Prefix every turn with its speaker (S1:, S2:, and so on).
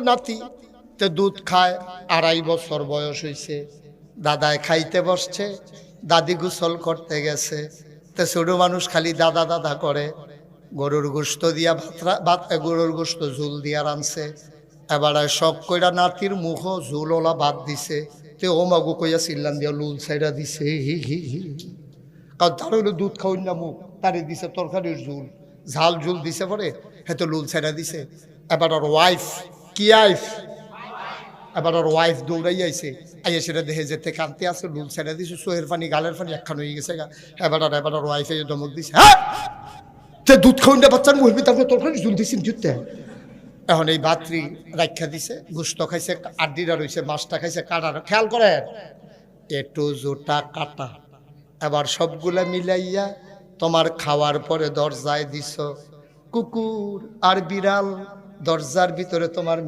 S1: নাতি তে দুধ খায়, 2.5 বছর বয়স হয়েছে। দাদায় খাইতে বসছে, দাদি গোসল করতে গেছে। তে ছোট মানুষ খালি দাদা দাদা করে। গরুর গোস্ত দিয়া ভাত, গরুর গোস্ত ঝুল দিয়া রানছে। এবার শখ কইরা নাতির মুখ ঝুলওলা ভাত দিছে। তে ও মাগু কইয়া চিল্লান দিয়া লুল ছাইরা দিছে। হি হি হি। কারণ তার হইলো দুধ খাওয়াই না মুখ, তারে দিছে তরকারির ঝুল, ঝাল ঝুল দিছে পরে হেতো লুল ছাইরা দিছে। এবার ওর ওয়াইফ, কি আইফ, এবার ওর ওয়াইফ দৌড়াই আইছে, আইয়া সেটা দেখে যেতে কানতে আছে, লুল ছাইরা দিছে, চোহের পানি গালের পানি একখান হয়ে গেছে গা। এবার ওর ওয়াইফে ধমক দিছে, হ্যাঁ তে দুধ খাওয়াই না বাচ্চার মুখ তারপরে তরকারি ঝুল দিছি জুতে। এখন এই বাত্রি রাখা দিছে, গোস্ত খাইছে, আড্ডিরা রয়েছে, মাছটা খাইছে, কাটার খেয়াল করে একটু জোটা কাটা। এবার সবগুলা মিলাইয়া তোমার খাওয়ার পরে দরজায় দিছ, কুকুর আর বিড়াল দরজার ভিতরে তোমার